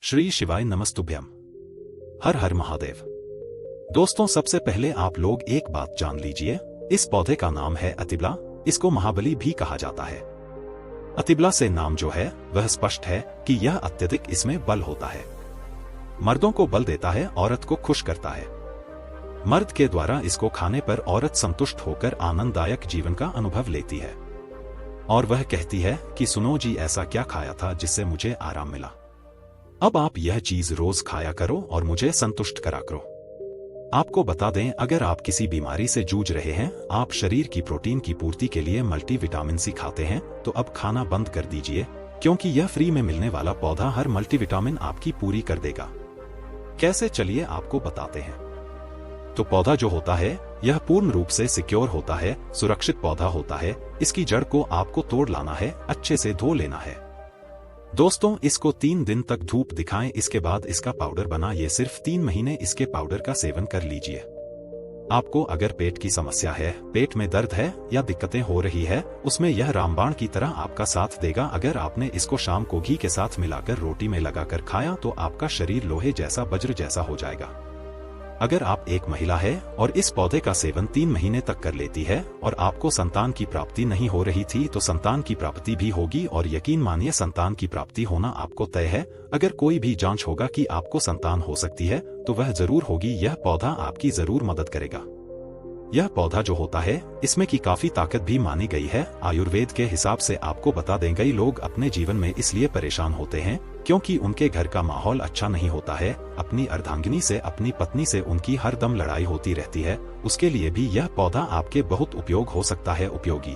श्री शिवाय नमस्तुभ्यम। हर हर महादेव। दोस्तों, सबसे पहले आप लोग एक बात जान लीजिए, इस पौधे का नाम है अतिबला। इसको महाबली भी कहा जाता है। अतिबला से नाम जो है वह स्पष्ट है कि यह अत्यधिक इसमें बल होता है। मर्दों को बल देता है, औरत को खुश करता है। मर्द के द्वारा इसको खाने पर औरत संतुष्ट होकर आनंददायक जीवन का अनुभव लेती है और वह कहती है कि सुनो जी, ऐसा क्या खाया था जिससे मुझे आराम मिला। अब आप यह चीज रोज खाया करो और मुझे संतुष्ट करा करो। आपको बता दें, अगर आप किसी बीमारी से जूझ रहे हैं, आप शरीर की प्रोटीन की पूर्ति के लिए मल्टीविटामिन सी खाते हैं, तो अब खाना बंद कर दीजिए, क्योंकि यह फ्री में मिलने वाला पौधा हर मल्टीविटामिन आपकी पूरी कर देगा। कैसे, चलिए आपको बताते हैं। तो पौधा जो होता है यह पूर्ण रूप से सिक्योर होता है, सुरक्षित पौधा होता है। इसकी जड़ को आपको तोड़ लाना है, अच्छे से धो लेना है। दोस्तों, इसको 3 दिन तक धूप दिखाएं, इसके बाद इसका पाउडर बना। ये सिर्फ 3 महीने इसके पाउडर का सेवन कर लीजिए। आपको अगर पेट की समस्या है, पेट में दर्द है या दिक्कतें हो रही है, उसमें यह रामबाण की तरह आपका साथ देगा। अगर आपने इसको शाम को घी के साथ मिलाकर रोटी में लगाकर खाया तो आपका शरीर लोहे जैसा, वज्र जैसा हो जाएगा। अगर आप एक महिला है और इस पौधे का सेवन 3 महीने तक कर लेती है और आपको संतान की प्राप्ति नहीं हो रही थी, तो संतान की प्राप्ति भी होगी, और यकीन मानिए संतान की प्राप्ति होना आपको तय है। अगर कोई भी जांच होगा कि आपको संतान हो सकती है तो वह जरूर होगी। यह पौधा आपकी जरूर मदद करेगा। यह पौधा जो होता है इसमें की काफी ताकत भी मानी गई है। आयुर्वेद के हिसाब से आपको बता दें, कई लोग अपने जीवन में इसलिए परेशान होते हैं क्योंकि उनके घर का माहौल अच्छा नहीं होता है। अपनी अर्धांगिनी से, अपनी पत्नी से उनकी हर दम लड़ाई होती रहती है। उसके लिए भी यह पौधा आपके बहुत उपयोग हो सकता है, उपयोगी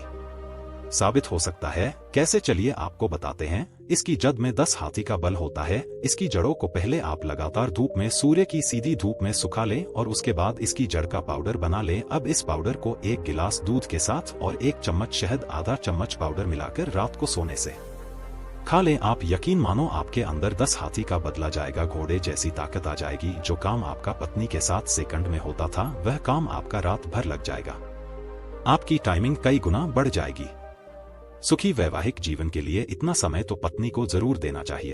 साबित हो सकता है। कैसे, चलिए आपको बताते हैं। इसकी जड़ में 10 हाथी का बल होता है। इसकी जड़ों को पहले आप लगातार धूप में, सूर्य की सीधी धूप में सुखा लें और उसके बाद इसकी जड़ का पाउडर बना लें। अब इस पाउडर को 1 गिलास दूध के साथ और 1 चम्मच शहद, आधा चम्मच पाउडर मिलाकर रात को सोने से खा लें। आप यकीन मानो, आपके अंदर 10 हाथी का बदला जाएगा। घोड़े जैसी ताकत आ जाएगी। जो काम आपका पत्नी के साथ सेकंड में होता था, वह काम आपका रात भर लग जाएगा। आपकी टाइमिंग कई गुना बढ़ जाएगी। सुखी वैवाहिक जीवन के लिए इतना समय तो पत्नी को जरूर देना चाहिए,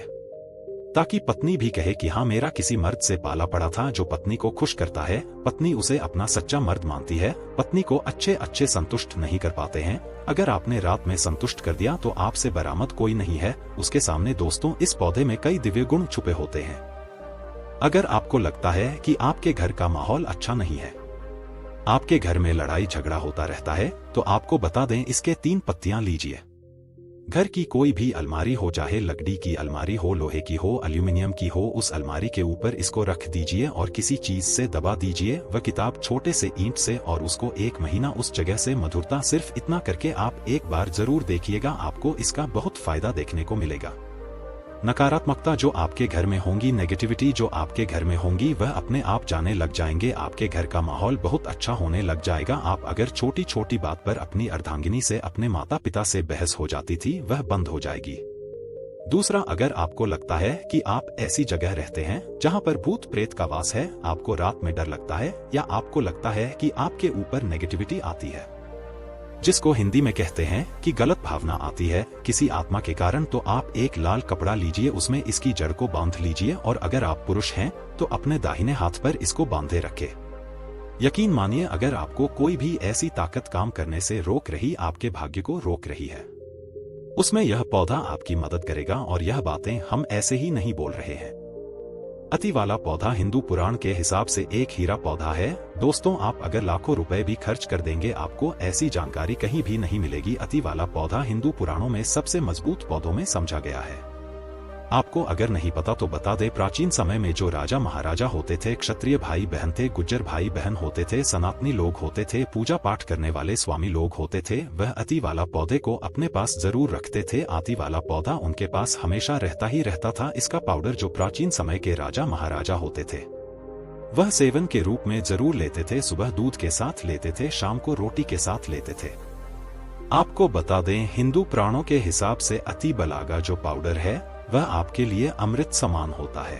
ताकि पत्नी भी कहे कि हाँ, मेरा किसी मर्द से पाला पड़ा था जो पत्नी को खुश करता है। पत्नी उसे अपना सच्चा मर्द मानती है। पत्नी को अच्छे संतुष्ट नहीं कर पाते हैं। अगर आपने रात में संतुष्ट कर दिया तो आपसे बरामद कोई नहीं है उसके सामने। दोस्तों, इस पौधे में कई दिव्य गुण छुपे होते हैं। अगर आपको लगता है कि आपके घर का माहौल अच्छा नहीं है, आपके घर में लड़ाई झगड़ा होता रहता है, तो आपको बता दें, इसके 3 पत्तियां लीजिए। घर की कोई भी अलमारी हो, चाहे लकड़ी की अलमारी हो, लोहे की हो, एल्यूमिनियम की हो, उस अलमारी के ऊपर इसको रख दीजिए और किसी चीज से दबा दीजिए। वह किताब छोटे से ईंट से, और उसको 1 महीना उस जगह से मधुरता। सिर्फ इतना करके आप एक बार जरूर देखिएगा, आपको इसका बहुत फायदा देखने को मिलेगा। नकारात्मकता जो आपके घर में होंगी, नेगेटिविटी जो आपके घर में होंगी, वह अपने आप जाने लग जाएंगे। आपके घर का माहौल बहुत अच्छा होने लग जाएगा। आप अगर छोटी छोटी बात पर अपनी अर्धांगिनी से, अपने माता पिता से बहस हो जाती थी, वह बंद हो जाएगी। दूसरा, अगर आपको लगता है कि आप ऐसी जगह रहते हैं जहां पर भूत प्रेत का वास है, आपको रात में डर लगता है, या आपको लगता है कि आपके ऊपर नेगेटिविटी आती है, जिसको हिंदी में कहते हैं कि गलत भावना आती है किसी आत्मा के कारण, तो आप एक लाल कपड़ा लीजिए, उसमें इसकी जड़ को बांध लीजिए और अगर आप पुरुष हैं तो अपने दाहिने हाथ पर इसको बांधे रखें। यकीन मानिए, अगर आपको कोई भी ऐसी ताकत काम करने से रोक रही, आपके भाग्य को रोक रही है, उसमें यह पौधा आपकी मदद करेगा। और यह बातें हम ऐसे ही नहीं बोल रहे हैं। अति वाला पौधा हिंदू पुराण के हिसाब से एक हीरा पौधा है। दोस्तों, आप अगर लाखों रुपए भी खर्च कर देंगे, आपको ऐसी जानकारी कहीं भी नहीं मिलेगी। अति वाला पौधा हिंदू पुराणों में सबसे मजबूत पौधों में समझा गया है। आपको अगर नहीं पता तो बता दे, प्राचीन समय में जो राजा महाराजा होते थे, क्षत्रिय भाई बहन थे, गुज्जर भाई बहन होते थे, सनातनी लोग होते थे, पूजा पाठ करने वाले स्वामी लोग होते थे, वह अति वाला पौधे को अपने पास जरूर रखते थे। अति वाला पौधा उनके पास हमेशा रहता ही रहता था। इसका पाउडर जो प्राचीन समय के राजा महाराजा होते थे, वह सेवन के रूप में जरूर लेते थे। सुबह दूध के साथ लेते थे, शाम को रोटी के साथ लेते थे। आपको बता दें, हिंदू पुराणों के हिसाब से अति बलागा जो पाउडर है, वह आपके लिए अमृत समान होता है।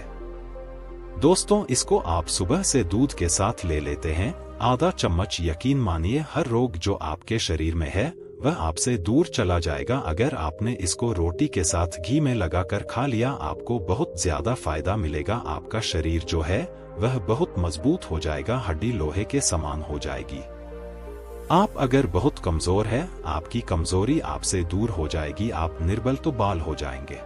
दोस्तों, इसको आप सुबह से दूध के साथ ले लेते हैं, आधा चम्मच। यकीन मानिए, हर रोग जो आपके शरीर में है वह आपसे दूर चला जाएगा। अगर आपने इसको रोटी के साथ घी में लगाकर खा लिया, आपको बहुत ज्यादा फायदा मिलेगा। आपका शरीर जो है वह बहुत मजबूत हो जाएगा, हड्डी लोहे के समान हो जाएगी। आप अगर बहुत कमजोर है, आपकी कमजोरी आपसे दूर हो जाएगी। आप निर्बल तो बाल हो जाएंगे।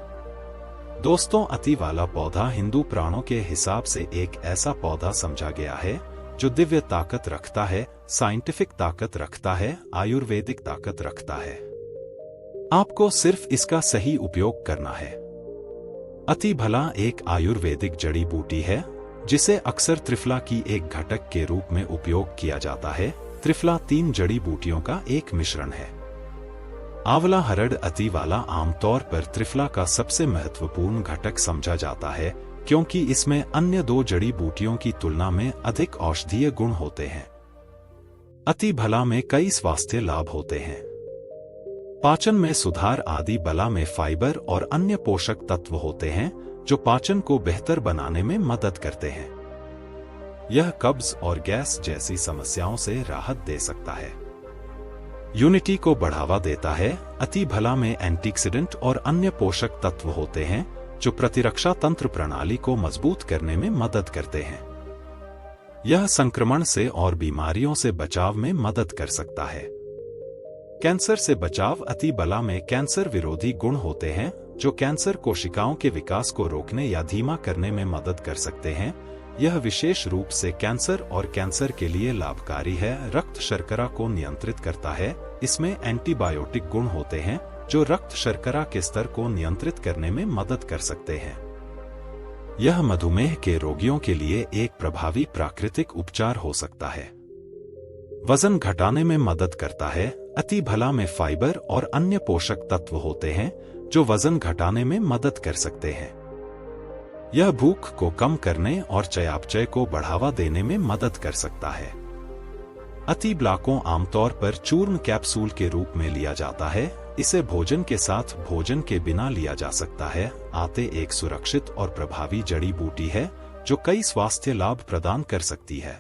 दोस्तों, अति वाला पौधा हिंदू पुराणों के हिसाब से एक ऐसा पौधा समझा गया है जो दिव्य ताकत रखता है, साइंटिफिक ताकत रखता है, आयुर्वेदिक ताकत रखता है। आपको सिर्फ इसका सही उपयोग करना है। अति भला एक आयुर्वेदिक जड़ी बूटी है जिसे अक्सर त्रिफला की एक घटक के रूप में उपयोग किया जाता है। त्रिफला 3 जड़ी बूटियों का एक मिश्रण है। आंवला हरड़ अति वाला आमतौर पर त्रिफला का सबसे महत्वपूर्ण घटक समझा जाता है, क्योंकि इसमें अन्य 2 जड़ी बूटियों की तुलना में अधिक औषधीय गुण होते हैं। अति भला में कई स्वास्थ्य लाभ होते हैं। पाचन में सुधार, आदि भला में फाइबर और अन्य पोषक तत्व होते हैं जो पाचन को बेहतर बनाने में मदद करते हैं। यह कब्ज और गैस जैसी समस्याओं से राहत दे सकता है। यूनिटी को बढ़ावा देता है। अति भला में एंटीऑक्सीडेंट और अन्य पोषक तत्व होते हैं जो प्रतिरक्षा तंत्र प्रणाली को मजबूत करने में मदद करते हैं। यह संक्रमण से और बीमारियों से बचाव में मदद कर सकता है। कैंसर से बचाव, अति भला में कैंसर विरोधी गुण होते हैं जो कैंसर कोशिकाओं के विकास को रोकने या धीमा करने में मदद कर सकते हैं। यह विशेष रूप से कैंसर और कैंसर के लिए लाभकारी है। रक्त शर्करा को नियंत्रित करता है। इसमें एंटीबायोटिक गुण होते हैं जो रक्त शर्करा के स्तर को नियंत्रित करने में मदद कर सकते हैं। यह मधुमेह के रोगियों के लिए एक प्रभावी प्राकृतिक उपचार हो सकता है। वजन घटाने में मदद करता है। अति भला में फाइबर और अन्य पोषक तत्व होते हैं जो वजन घटाने में मदद कर सकते हैं। यह भूख को कम करने और चयापचय को बढ़ावा देने में मदद कर सकता है। अति भला को आमतौर पर चूर्ण कैप्सूल के रूप में लिया जाता है। इसे भोजन के साथ, भोजन के बिना लिया जा सकता है। आते एक सुरक्षित और प्रभावी जड़ी बूटी है जो कई स्वास्थ्य लाभ प्रदान कर सकती है।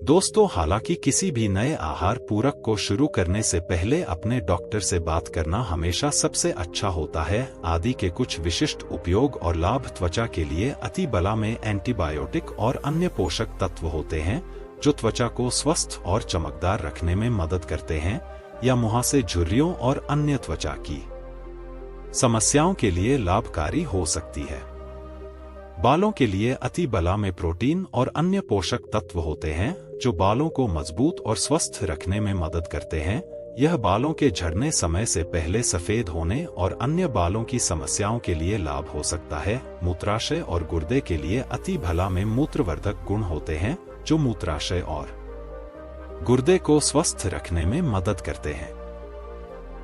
दोस्तों, हालांकि किसी भी नए आहार पूरक को शुरू करने से पहले अपने डॉक्टर से बात करना हमेशा सबसे अच्छा होता है। आदि के कुछ विशिष्ट उपयोग और लाभ, त्वचा के लिए अति भला में एंटीबायोटिक और अन्य पोषक तत्व होते हैं जो त्वचा को स्वस्थ और चमकदार रखने में मदद करते हैं या मुहासे, झुर्रियों और अन्य त्वचा की समस्याओं के लिए लाभकारी हो सकती है। बालों के लिए अति भला में प्रोटीन और अन्य पोषक तत्व होते हैं जो बालों को मजबूत और स्वस्थ रखने में मदद करते हैं। यह बालों के झड़ने, समय से पहले सफेद होने और अन्य बालों की समस्याओं के लिए लाभ हो सकता है। मूत्राशय और गुर्दे के लिए अति भला में मूत्रवर्धक गुण होते हैं जो मूत्राशय और गुर्दे को स्वस्थ रखने में मदद करते हैं।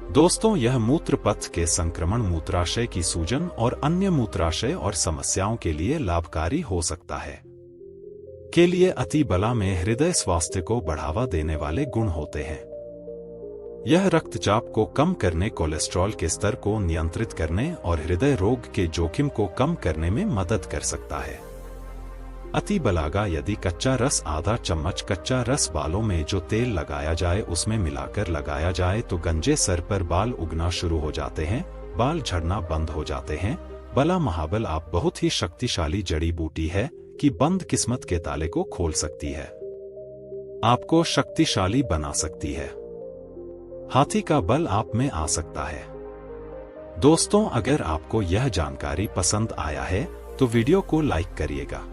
दोस्तों, यह मूत्र पथ के संक्रमण, मूत्राशय की सूजन और अन्य मूत्राशय और समस्याओं के लिए लाभकारी हो सकता है। के लिए अति भला में हृदय स्वास्थ्य को बढ़ावा देने वाले गुण होते हैं। यह रक्तचाप को कम करने, कोलेस्ट्रॉल के स्तर को नियंत्रित करने और हृदय रोग के जोखिम को कम करने में मदद कर सकता है। अति भला का यदि कच्चा रस, आधा चम्मच कच्चा रस बालों में जो तेल लगाया जाए उसमें मिलाकर लगाया जाए तो गंजे सर पर बाल उगना शुरू हो जाते हैं, बाल झड़ना बंद हो जाते हैं। भला महाबल आप बहुत ही शक्तिशाली जड़ी बूटी है कि बंद किस्मत के ताले को खोल सकती है, आपको शक्तिशाली बना सकती है। हाथी का बल आप में आ सकता है। दोस्तों, अगर आपको यह जानकारी पसंद आया है तो वीडियो को लाइक करिएगा,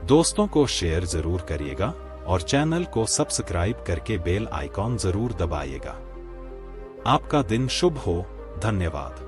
दोस्तों को शेयर जरूर करिएगा और चैनल को सब्सक्राइब करके बेल आइकॉन जरूर दबाइएगा। आपका दिन शुभ हो। धन्यवाद।